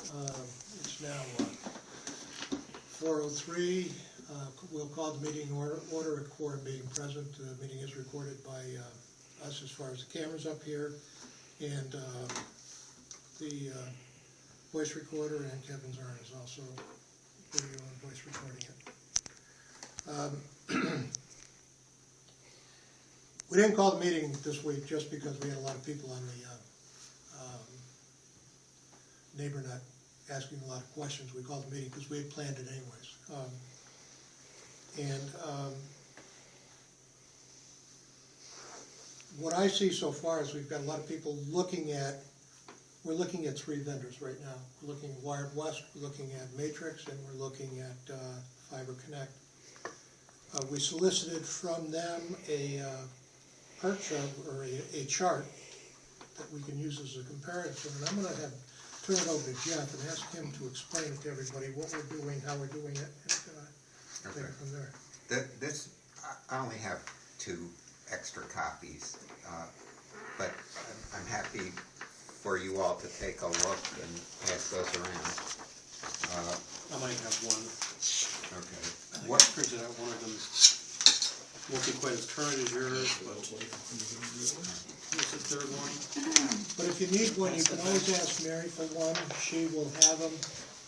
It's now 4:03. We'll call the meeting order, a quorum being present. The meeting is recorded by us as far as the cameras up here, and the voice recorder, and Kevin's arm is also video and voice recording it. We didn't call the meeting this week just because we had a lot of people on the NeighborNet asking a lot of questions. We called the meeting because we had planned it anyways. What I see so far is we've got a lot of people we're looking at three vendors right now. We're looking at Wired West, we're looking at Matrix, and we're looking at Fiber Connect. We solicited from them a chart that we can use as a comparison, and I'm going to turn it over to Jeff and ask him to explain it to everybody what we're doing, how we're doing it, and take it from there. I only have 2 extra copies, but I'm happy for you all to take a look and pass those around. I might have one. Okay. I printed out one of them. Won't be quite as current as yours, but here's the third one. But if you need one, you can always ask Mary for one. She will have them.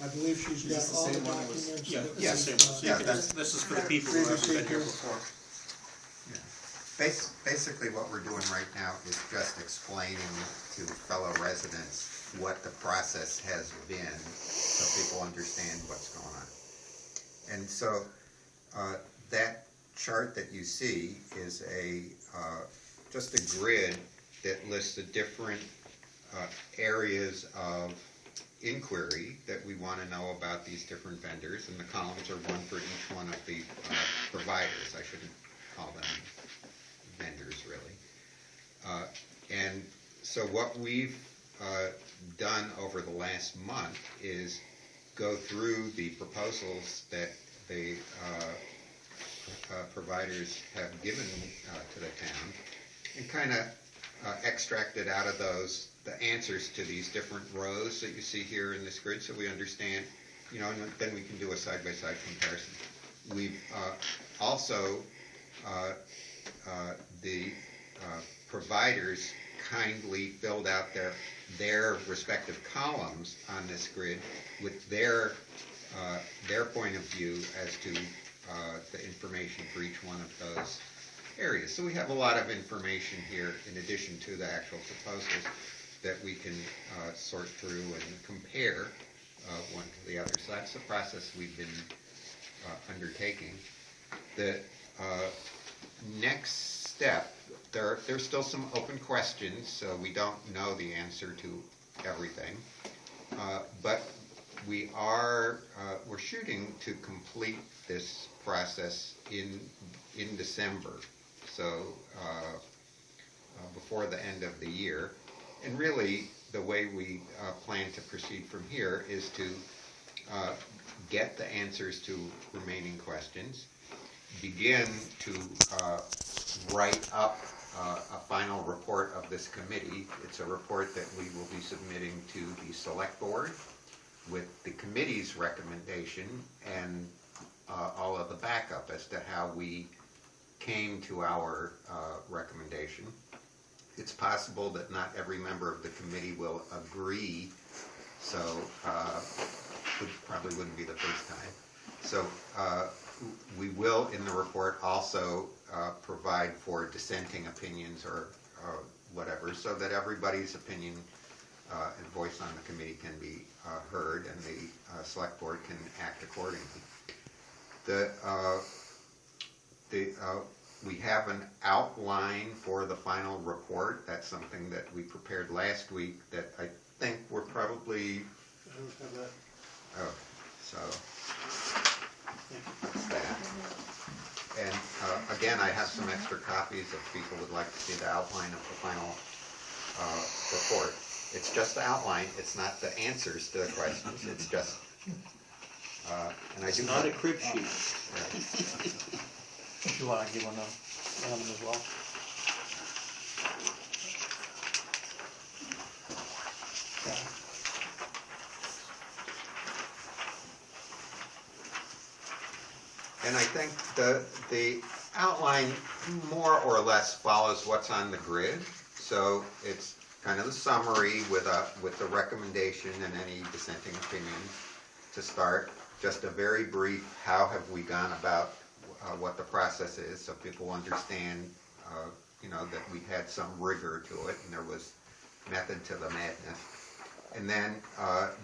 I believe she's got all the documents. Yeah, that same we've, one. This is for the people who haven't been here before. Yeah. Basically what we're doing right now is just explaining to fellow residents what the process has been so people understand what's going on. And so that chart that you see is just a grid that lists the different areas of inquiry that we want to know about these different vendors, and the columns are one for each one of the providers. I shouldn't call them vendors, really. And so what we've done over the last month is go through the proposals that the providers have given to the town and kind of extracted out of those the answers to these different rows that you see here in this grid, so we understand, and then we can do a side-by-side comparison. We've also, the providers kindly filled out their respective columns on this grid with their point of view as to the information for each one of those areas. So we have a lot of information here in addition to the actual proposals that we can sort through and compare one to the other. So that's the process we've been undertaking. The next step, there's still some open questions, so we don't know the answer to everything, but we're shooting to complete this process in December, so before the end of the year. And really, the way we plan to proceed from here is to get the answers to remaining questions, begin to write up a final report of this committee. It's a report that we will be submitting to the select board with the committee's recommendation and all of the backup as to how we came to our recommendation. It's possible that not every member of the committee will agree, so it probably wouldn't be the first time. So we will, in the report, also provide for dissenting opinions or whatever, so that everybody's opinion and voice on the committee can be heard, and the select board can act accordingly. We have an outline for the final report. That's something that we prepared last week that I think we're probably... I don't have that. Oh, so that's that. And again, I have some extra copies if people would like to see the outline of the final report. It's just the outline. It's not the answers to the questions. It's just... and I do not a crib sheet. Yeah. If you want to give one them as well. And I think the outline more or less follows what's on the grid. So it's kind of the summary with the recommendation and any dissenting opinions to start. Just a very brief, how have we gone about what the process is, so people understand, that we had some rigor to it and there was method to the madness. And then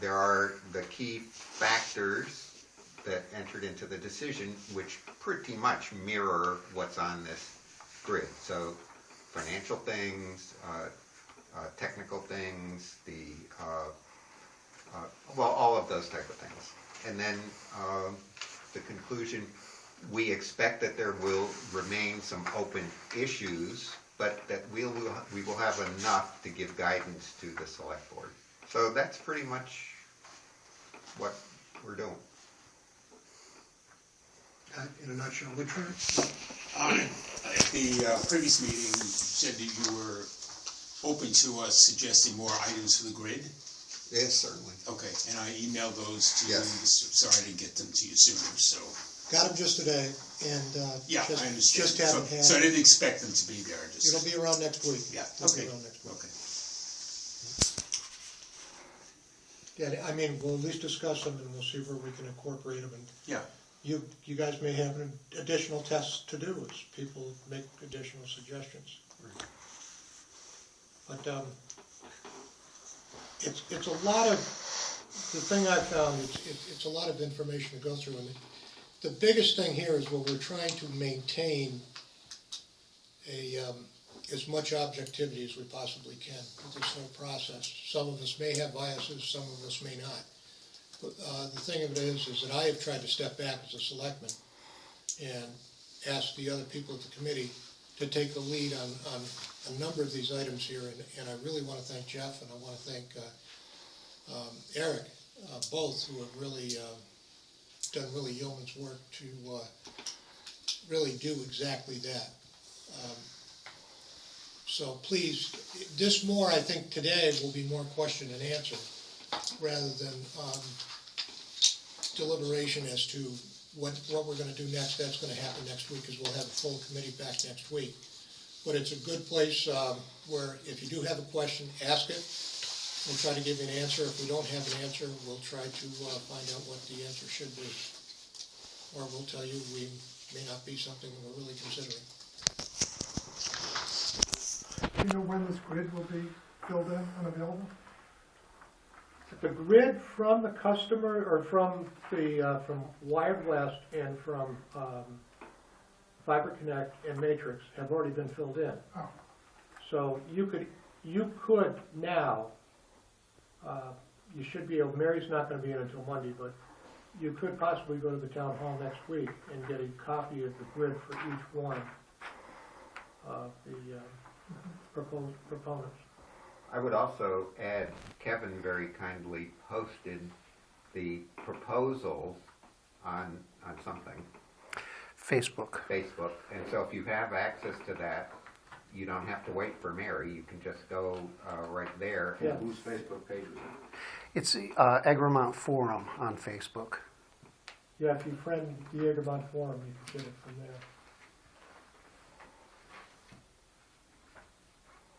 there are the key factors that entered into the decision, which pretty much mirror what's on this grid. So financial things, technical things, all of those type of things. And then the conclusion, we expect that there will remain some open issues, but that we will have enough to give guidance to the select board. So that's pretty much what we're doing. In a nutshell, Richard? At the previous meeting, you said that you were open to us suggesting more items for the grid. Yes, certainly. Okay, and I emailed those to Yes. you. Sorry I didn't get them to you sooner, so. Got them just today, and Yeah, I understand. just haven't had. So I didn't expect them to be there, just. It'll be around next week. Yeah, It'll be okay, around next week. okay. Yeah, I mean, we'll at least discuss them and we'll see where we can incorporate them. And Yeah, you guys may have additional tests to do as people make additional suggestions. But it's a lot of, the thing I found, it's a lot of information to go through. And the biggest thing here is what we're trying to maintain as much objectivity as we possibly can with this whole process. Some of us may have biases, some of us may not. But the thing of it is that I have tried to step back as a selectman and ask the other people at the committee to take the lead on a number of these items here. And I really want to thank Jeff and I want to thank Eric, both, who have really done really yeoman's work to really do exactly that. So please, this more, I think today will be more question and answer rather than deliberation as to what we're going to do next. That's going to happen next week because we'll have a full committee back next week. But it's a good place where if you do have a question, ask it. We'll try to give you an answer. If we don't have an answer, we'll try to find out what the answer should be. Or we'll tell you we may not be something we're really considering. Do you know when this grid will be filled in and available? The grid from the customer, or from Wireblast and from Fiber Connect and Matrix have already been filled in. Oh, So you could now, you should be able, Mary's not going to be in until Monday, but you could possibly go to the town hall next week and get a copy of the grid for each one of the proponents. I would also add, Kevin very kindly posted the proposals on something, Facebook. Facebook, and so if you have access to that, you don't have to wait for Mary, you can just go right there. Yeah. Whose Facebook page is it? It's the Egremont Forum on Facebook. Yeah, if you friend the Egremont Forum, you can get it from there.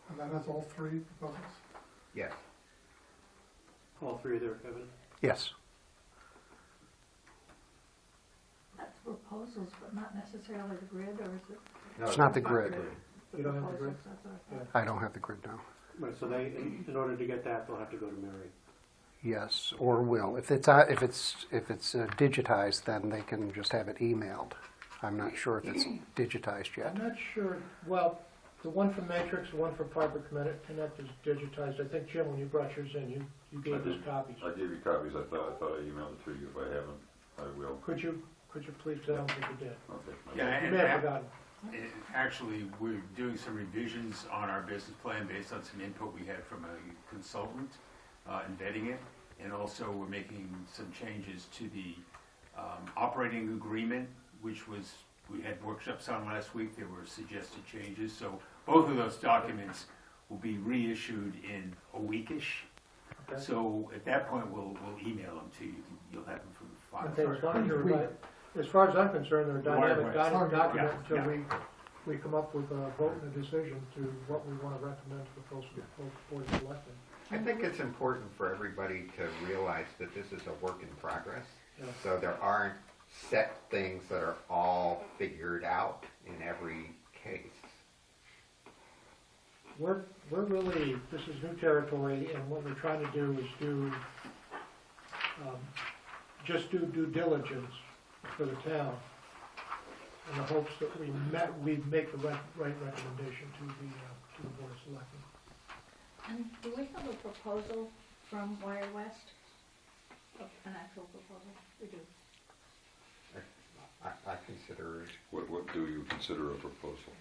and that has all three proposals? Yes. All three are there, Kevin? Yes. That's proposals, but not necessarily the grid, or is it? No, It's not the that's grid. You don't have the grid? Proposals, that's what I thought. I don't have the grid now. Right, so they, in order to get that, they'll have to go to Mary. Yes, or will. If it's digitized, then they can just have it emailed. I'm not sure if it's digitized yet. I'm not sure, well, the one from Matrix, the one from Fiber Connect is digitized. I think, Jim, when you brought yours in, you gave us copies. I gave you copies. I thought I emailed it to you. If I haven't, I will. Could you please, I don't think you did. Okay. Yeah, You and may have forgotten. actually, we're doing some revisions on our business plan based on some input we had from a consultant, embedding it, and also we're making some changes to the operating agreement, which was, we had workshops on last week. There were suggested changes, so both of those documents will be reissued in a weekish. Okay. So at that point, we'll email them to you. You'll have them from the file. Okay, as far as I'm concerned, they're a dynamic Wired document Yeah, until we come up with a vote and a decision to what we want to recommend to the Board of Selectmen. I think it's important for everybody to realize that this is a work in progress. Yeah. So there aren't set things that are all figured out in every case. We're really, this is new territory, and what we're trying to do is just do due diligence for the town, in the hopes that we make the right recommendation to the Board of Selectmen. And do we have a proposal from Wired West? An actual proposal? We do. I consider it. What do you consider a proposal?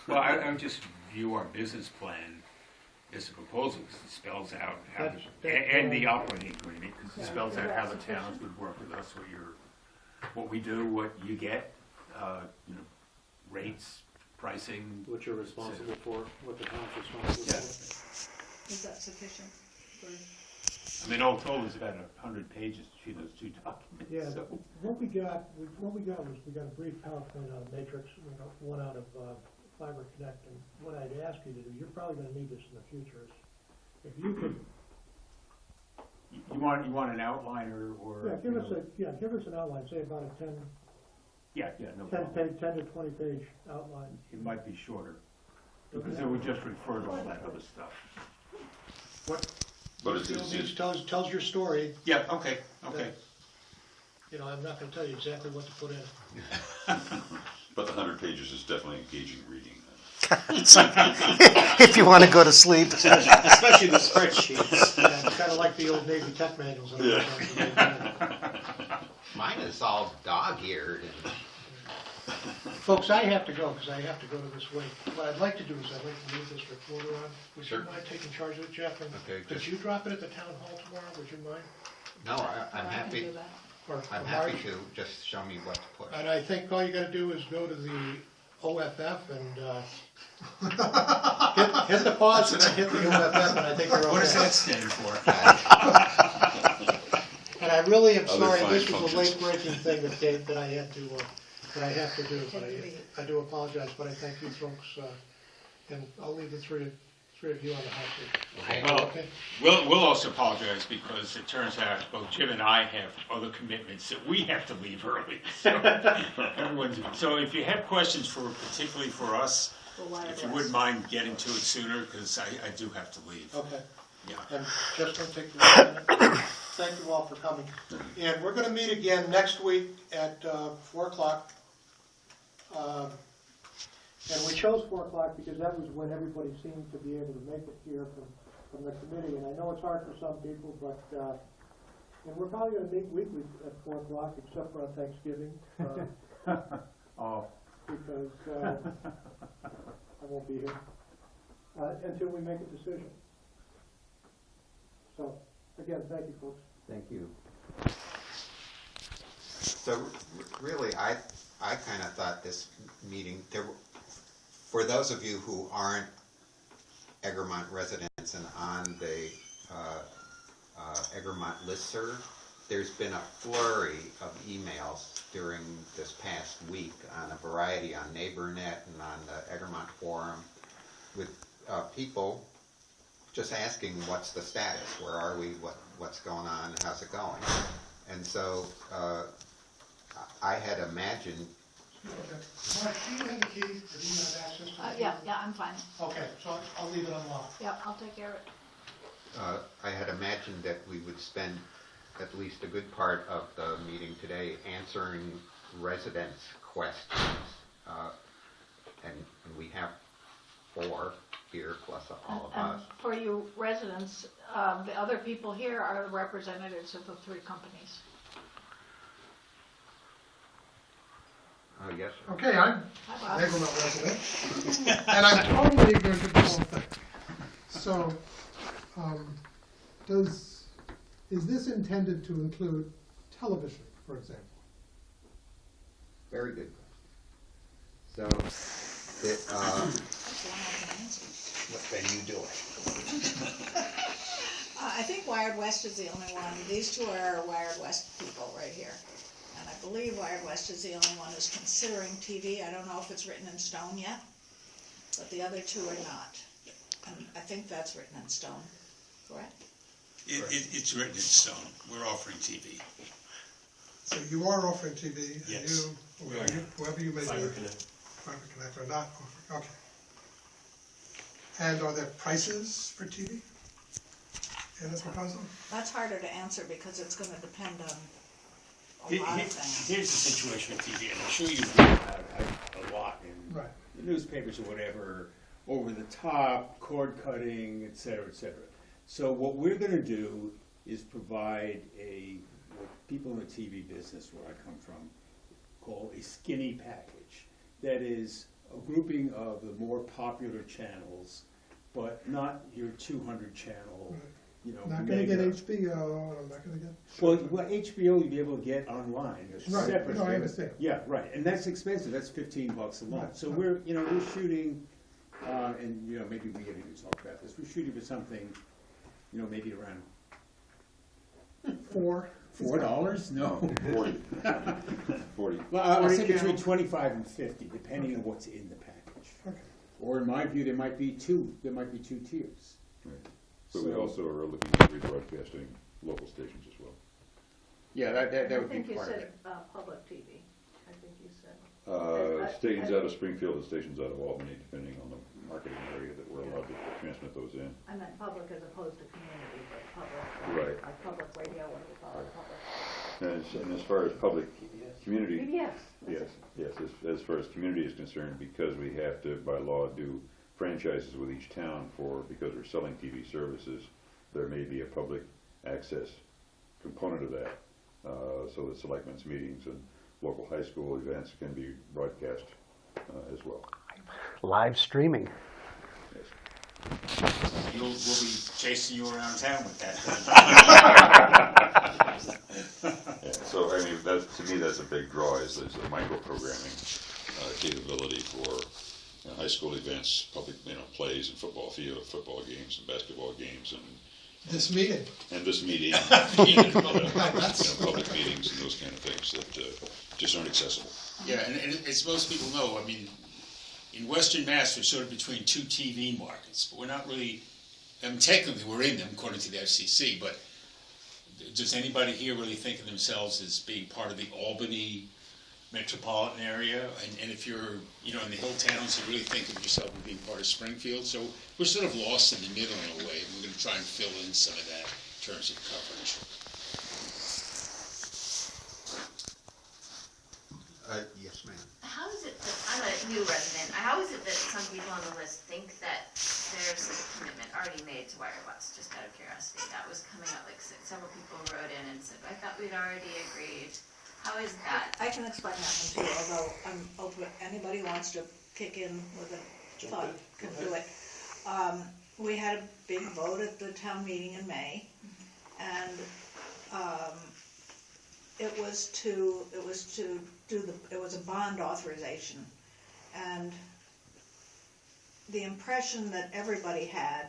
Well, I would just view our business plan as a proposal, because it spells out how, and the operating agreement, because it spells out how the towns would work with us, what we do, what you get, rates, pricing. What you're responsible for, what the town's responsible Yeah. for. Is that sufficient for? I mean, all told, it's about 100 pages between those two documents. Yeah, so. what we got was, we got a brief PowerPoint out of Matrix, we got one out of Fiber Connect, and what I'd ask you to do, you're probably gonna need this in the future, is if you could, You want an outline or? give us an outline, say about a 10 no problem. 10 to 20 page outline. It might be shorter, because it would just refer to all that other stuff. But it's, It tells your story. Yeah, okay. I'm not gonna tell you exactly what to put in. but the 100 pages is definitely engaging reading. If you want to go to sleep. Especially the spreadsheets. Yeah, it's kinda like the old Navy tech manuals. Mine is all dog-eared and Folks, I have to go, because I have to go to this wake. What I'd like to do is I'd like to leave this recorder on. Would you Sure. mind taking charge of it, Jeff? And Okay, could just- you drop it at the town hall tomorrow? Would you mind? no, I'm I can happy. do that. Or I'm happy to. Just show me what to put. And I think all you gotta do is go to the OFF and hit the pause and then hit the OFF, and I think you're okay. What does that stand for? And I really am Other sorry, fine this was a functions. late-breaking thing that I had to, that I have to do. But I do apologize, but I thank you folks, and I'll leave the three of you on the hot seat. Well, Okay? we'll also apologize, because it turns out both Jim and I have other commitments that we have to leave early. So if you have questions particularly for us, For Wired if you West. wouldn't mind getting to it sooner, because I do have to leave. Okay. Yeah. And just gonna take the minute. Thank you all for coming. And we're gonna meet again next week at 4 o'clock. And we chose 4 o'clock because that was when everybody seemed to be able to make it here from the committee. And I know it's hard for some people, but, and we're probably gonna meet weekly at 4 o'clock, except for on Thanksgiving. Oh. Because I won't be here, until we make a decision. So, again, thank you, folks. Thank you. So really, I kind of thought this meeting, for those of you who aren't Egremont residents and on the Egremont listserv, there's been a flurry of emails during this past week on a variety, on NeighborNet and on the Egremont forum, with people just asking what's the status, where are we, what's going on, how's it going? And so I had imagined. Okay. Mark, do you have the key, or do you have access to the key? Yeah, I'm fine. Okay, so I'll leave it unlocked. Yeah, I'll take care of it. I had imagined that we would spend at least a good part of the meeting today answering residents' questions. And we have 4 here, plus all of And us. for you residents, the other people here are the representatives of the 3 companies. Yes. Okay, I'm Hi, Bob. Egremont resident, and I'm totally ignorant of the whole thing. So, is this intended to include television, for example? Very good. So, then you do it. I think Wired West is the only one. These 2 are Wired West people right here. and I believe Wired West is the only one who's considering TV. I don't know if it's written in stone yet, but the other two are not. And I think that's written in stone, correct? It's written in stone. We're offering TV. So you are offering TV, and Yes. whoever you may be. Fiber Connect or not offering, okay. And are there prices for TV in the proposal? That's harder to answer because it's gonna depend on a Here- lot here- of things. Here's the situation with TV, and I'm sure you've read about it a lot in Right. the newspapers or whatever, over the top, cord cutting, et cetera, et cetera. So what we're gonna do is provide what people in the TV business where I come from call a skinny package. That is a grouping of the more popular channels, but not your 200 channel, you know. Not gonna get mega- HBO, I'm not gonna get. Well, HBO you'll be able to get online. It's Right, separate. no, I understand. Yeah, right, and that's expensive. That's $15 a month. Right, So right. we're shooting, and maybe we haven't even talked about this. We're shooting for something, maybe around $4. No. 40. 40. Well, I'll 40 say between channels. 25 and 50, depending on what's in the package. Okay. Or in my view, there might be two tiers. Right. But we So- also are looking at rebroadcasting local stations as well. Yeah, that I would be think you part of said, it. public TV. I think you said. Stations out of Springfield and stations out of Albany, depending on the marketing area that we're allowed to transmit those in. I meant public as opposed to community, but public. Right. Like public radio, what do we call it, public? And as far as public community, PBS. yes, as far as community is concerned, because we have to, by law, do franchises with each town because we're selling TV services, there may be a public access component of that, so that selectmen's meetings and local high school events can be broadcast as well. Live streaming. Yes. We'll be chasing you around town with that. Yeah, so, I mean, to me, that's a big draw, is the micro-programming capability for high school events, public, plays and football games and basketball games and This meeting. this meeting, and, public meetings and those kind of things that just aren't accessible. Yeah, and as most people know, I mean, in Western Mass, we're sort of between two TV markets, but we're not really, technically we're in them according to the FCC, but does anybody here really think of themselves as being part of the Albany metropolitan area? And if you're, in the hill towns, you really think of yourself as being part of Springfield? So we're sort of lost in the middle in a way, and we're going to try and fill in some of that in terms of coverage. Yes, ma'am. How is it that, I'm a new resident, how is it that some people on the list think that there's a commitment already made to Wired West, just out of curiosity? That was coming up, like several people wrote in and said, I thought we'd already agreed. How is that? I can explain that one too, although I'm open, anybody who wants to kick in with a thought can do it. We had a big vote at the town meeting in May, and it was a bond authorization, and the impression that everybody had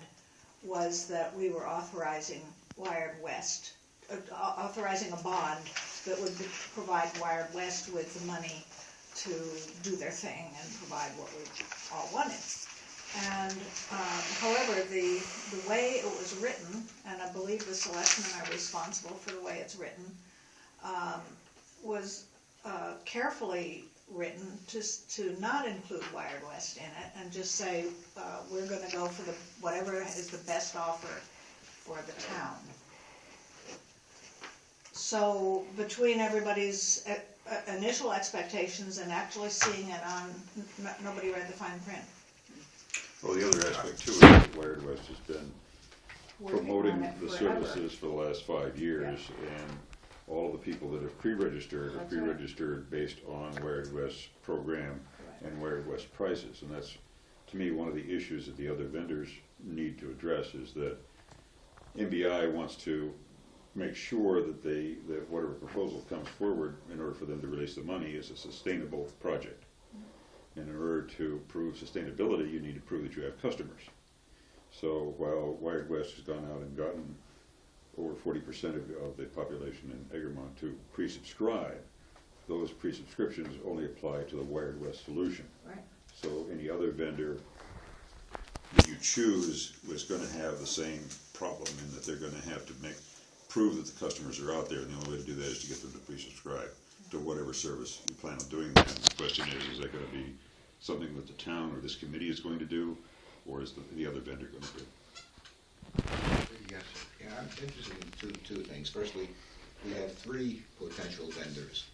was that we were authorizing Wired West, authorizing a bond that would provide Wired West with the money to do their thing and provide what we all wanted. And however, the way it was written, and I believe the selectmen are responsible for the way it's written, was carefully written to not include Wired West in it and just say we're going to go for whatever is the best offer for the town. So between everybody's initial expectations and actually seeing it on, nobody read the fine print. Well, the other aspect too is that Wired West has been Working on promoting it the forever. services for the last 5 years, and all of the people that have pre-registered are That's right. pre-registered based on Wired West's program and Wired West prices, and that's, to me, one of the issues that the other vendors need to address, is that MBI wants to make sure that that whatever proposal comes forward in order for them to release the money is a sustainable project. And in order to prove sustainability, you need to prove that you have customers. So while Wired West has gone out and gotten over 40% of the population in Egremont to pre-subscribe, those pre-subscriptions only apply to the Wired West solution. Right. So any other vendor that you choose was gonna have the same problem in that they're gonna have to prove that the customers are out there, and the only way to do that is to get them to pre-subscribe to whatever service you plan on doing. And the question is that gonna be something that the town or this committee is going to do, or is the other vendor gonna do? Yes, yeah, I'm interested in two things. Firstly, we have three potential vendors.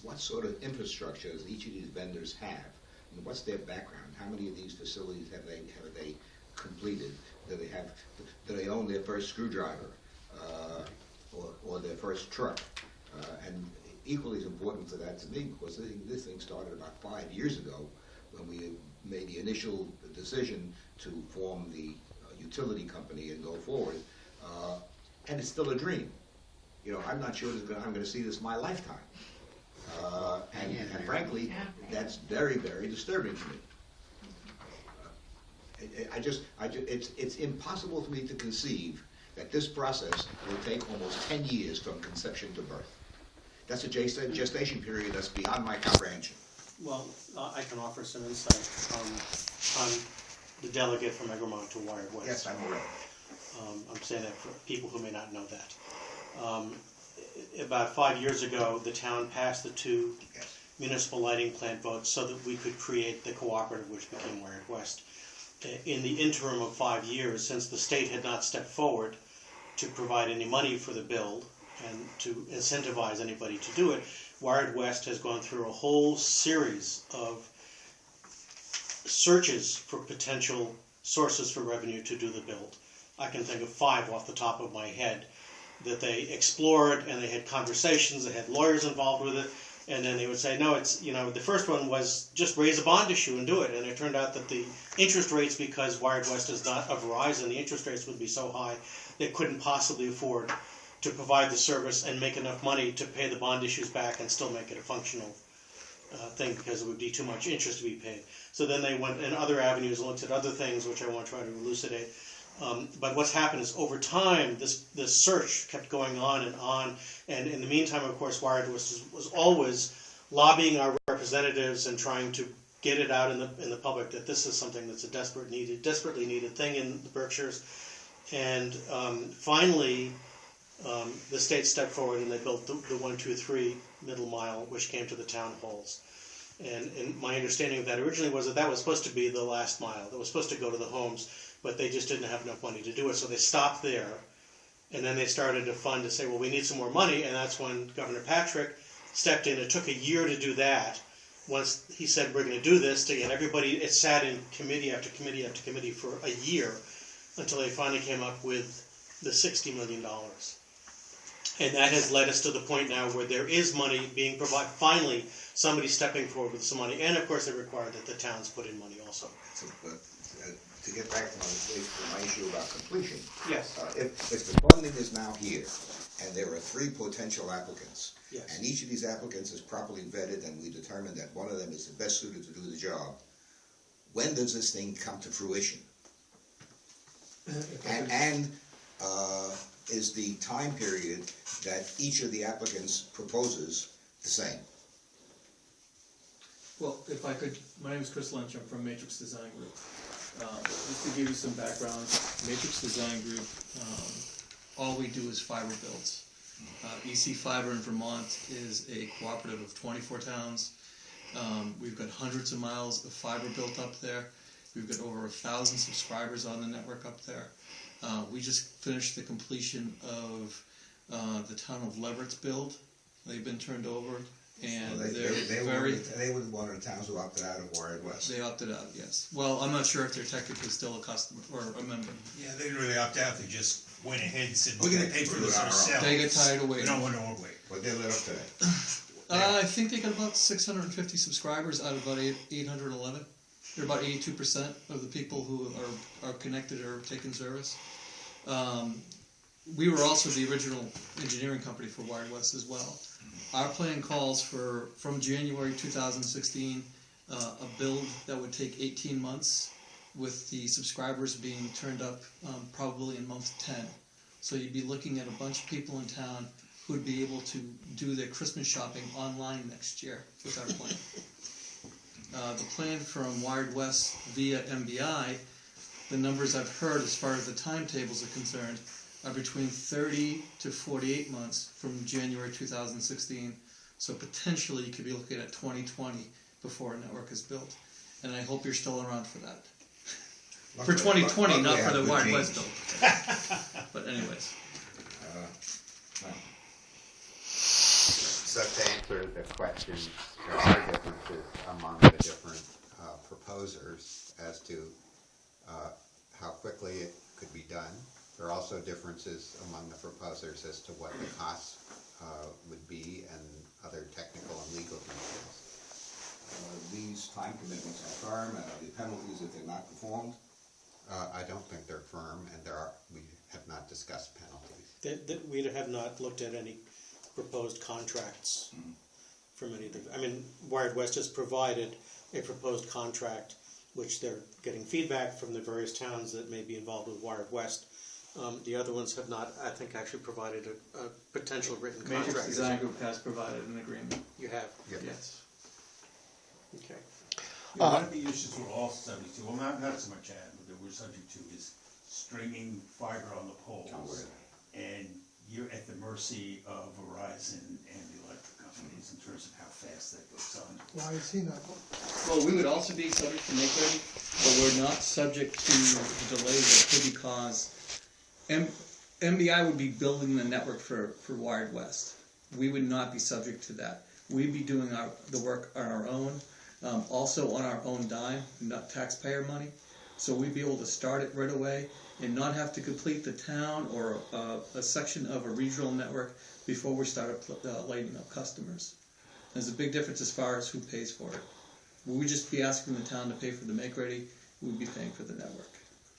What sort of infrastructure does each of these vendors have? And what's their background? How many of these facilities have they completed? Do they own their first screwdriver or their first truck? And equally as important to that to me, because this thing started about 5 years ago when we made the initial decision to form the utility company and go forward, and it's still a dream. You know, I'm not sure I'm going to see this in my lifetime. And frankly, that's very, very disturbing to me. It's impossible for me to conceive that this process will take almost 10 years from conception to birth. That's a gestation period that's beyond my comprehension. Well, I can offer some insight. I'm the delegate from Egremont to Wired West. Yes, I'm aware. I'm saying that for people who may not know that. About 5 years ago, the town passed the two municipal lighting plant votes so that we could create the cooperative, which became Wired West. In the interim of 5 years, since the state had not stepped forward to provide any money for the build and to incentivize anybody to do it, Wired West has gone through a whole series of searches for potential sources for revenue to do the build. I can think of 5 off the top of my head that they explored, and they had conversations, they had lawyers involved with it, and then they would say, no, it's, the first one was just raise a bond issue and do it, and it turned out that the interest rates, because Wired West is not a Verizon, the interest rates would be so high, they couldn't possibly afford to provide the service and make enough money to pay the bond issues back and still make it a functional thing, because it would be too much interest to be paid. So then they went in other avenues and looked at other things, which I want to try to elucidate. But what's happened is over time, this search kept going on, and in the meantime, of course, Wired West was always lobbying our representatives and trying to get it out in the public that this is something that's a desperately needed thing in the Berkshires. And finally, the state stepped forward and they built the 123 middle mile, which came to the town halls. And my understanding of that originally was that was supposed to be the last mile. That was supposed to go to the homes, but they just didn't have enough money to do it, so they stopped there. And then they started to fund to say, well, we need some more money, and that's when Governor Patrick stepped in. It took a year to do that. Once he said, we're going to do this, to get everybody, it sat in committee after committee after committee for a year until they finally came up with the $60 million. And that has led us to the point now where there is money being provided, finally somebody stepping forward with some money, and of course it required that the towns put in money also. So, to get back to my issue about completion. Yes. If the funding is now here, and there are 3 potential applicants, Yes. and each of these applicants is properly vetted, and we determine that one of them is the best suited to do the job, when does this thing come to fruition? And is the time period that each of the applicants proposes the same? Well, if I could, my name is Chris Lynch, I'm from Matrix Design Group. Just to give you some background, Matrix Design Group, all we do is fiber builds. EC Fiber in Vermont is a cooperative of 24 towns. We've got hundreds of miles of fiber built up there. We've got over 1,000 subscribers on the network up there. We just finished the completion of the town of Leverett's build. They've been turned over, and they were one of the towns who opted out of Wired West. They opted out, yes. Well, I'm not sure if they're technically still a customer or a member. Yeah, they didn't really opt out, they just went ahead and said, We're we're gonna gonna pay for do it this on our own. ourselves. They get tired of waiting. We don't want to wait. But they lit up today. I think they got about 650 subscribers out of about 811. They're about 82% of the people who are connected or taking service. We were also the original engineering company for Wired West as well. Our plan calls for, from January 2016, a build that would take 18 months, with the subscribers being turned up probably in month 10. So you'd be looking at a bunch of people in town who'd be able to do their Christmas shopping online next year with our plan. The plan from Wired West via MBI, the numbers I've heard as far as the timetables are concerned, are between 30 to 48 months from January 2016. So potentially you could be looking at 2020 before a network is built. And I hope you're still around for that. For 2020, not for the Wired West build. But anyways. So to answer the question, there are differences among the different proposers as to how quickly it could be done. There are also differences among the proposers as to what the costs would be and other technical and legal details. These time commitments are firm, and are the penalties if they're not performed? I don't think they're firm, and we have not discussed penalties. We have not looked at any proposed contracts from any of the, I mean, Wired West has provided a proposed contract, which they're getting feedback from the various towns that may be involved with Wired West. The other ones have not, I think, actually provided a potential written contract. Matrix Design Group has provided an agreement. You have? Yep. Yes. Okay. One of the issues we're all subject to, well, not so much that, but that we're subject to is stringing fiber on the poles. And you're at the mercy of Verizon and the electric companies in terms of how fast that goes on. Why is he not? Well, we would also be subject to make ready, but we're not subject to the delays that could be caused. MBI would be building the network for Wired West. We would not be subject to that. We'd be doing the work on our own, also on our own dime, not taxpayer money. So we'd be able to start it right away and not have to complete the town or a section of a regional network before we start lighting up customers. There's a big difference as far as who pays for it. We would just be asking the town to pay for the make-ready, we'd be paying for the network.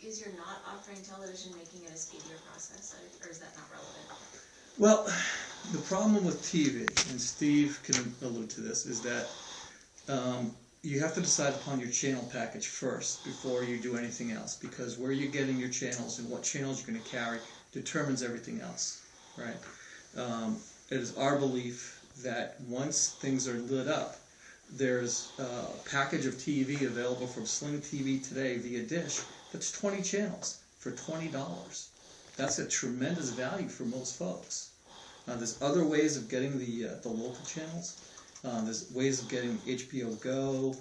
Is your not offering television making it a speedier process, or is that not relevant? Well, the problem with TV, and Steve can allude to this, is that you have to decide upon your channel package first before you do anything else, because where you're getting your channels and what channels you're going to carry determines everything else, right? It is our belief that once things are lit up, there's a package of TV available from Sling TV today via Dish that's 20 channels for $20. That's a tremendous value for most folks. There's other ways of getting the local channels. There's ways of getting HBO Go,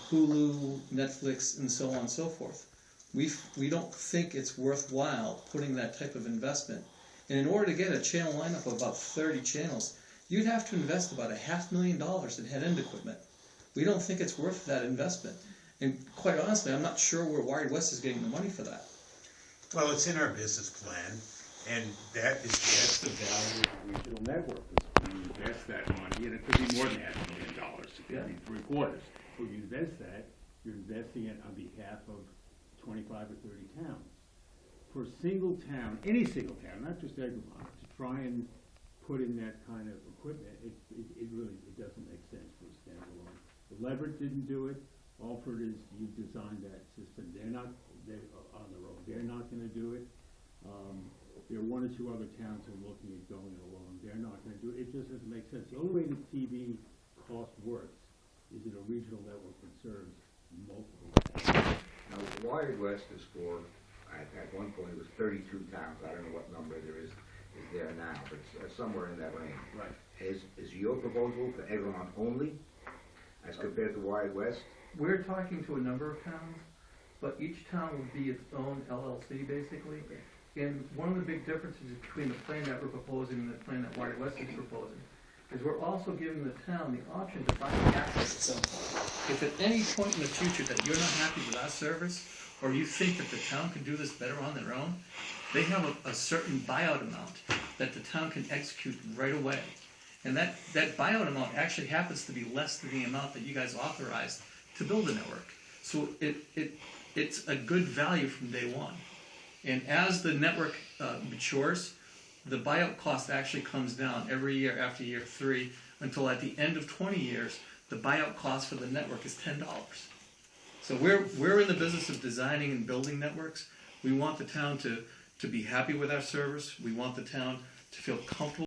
Hulu, Netflix, and so on and so forth. We don't think it's worthwhile putting that type of investment. And in order to get a channel lineup of about 30 channels, you'd have to invest about $500,000 in head-end equipment. We don't think it's worth that investment. And quite honestly, I'm not sure where Wired West is getting the money for that. Well, it's in our business plan, and that's the value of the regional network. You invest that money, and it could be more than $500,000. It could be 3/4. So you invest that, you're investing it on behalf of 25 or 30 towns. For a single town, any single town, not just Egremont, to try and put in that kind of equipment, it really doesn't make sense for a standalone. The Leverett didn't do it. Alford you designed that system. They're on their own. They're not going to do it. There are one or two other towns who are looking at going it alone. They're not going to do it. It just doesn't make sense. The only way the TV cost works is in a regional network that serves multiple towns. Now, Wired West is for, at one point it was 32 towns. I don't know what number there is there now, but it's somewhere in that range. Right. Is your proposal for Egremont only, as compared to Wired West? We're talking to a number of towns, but each town would be its own LLC, basically. And one of the big differences between the plan that we're proposing and the plan that Wired West is proposing is we're also giving the town the option to buy the assets itself. If at any point in the future that you're not happy with our service, or you think that the town can do this better on their own, they have a certain buyout amount that the town can execute right away. And that buyout amount actually happens to be less than the amount that you guys authorized to build a network. So it's a good value from day one. And as the network matures, the buyout cost actually comes down every year after year 3 until at the end of 20 years, the buyout cost for the network is $10. So we're in the business of designing and building networks. We want the town to be happy with our service. We want the town to feel comfortable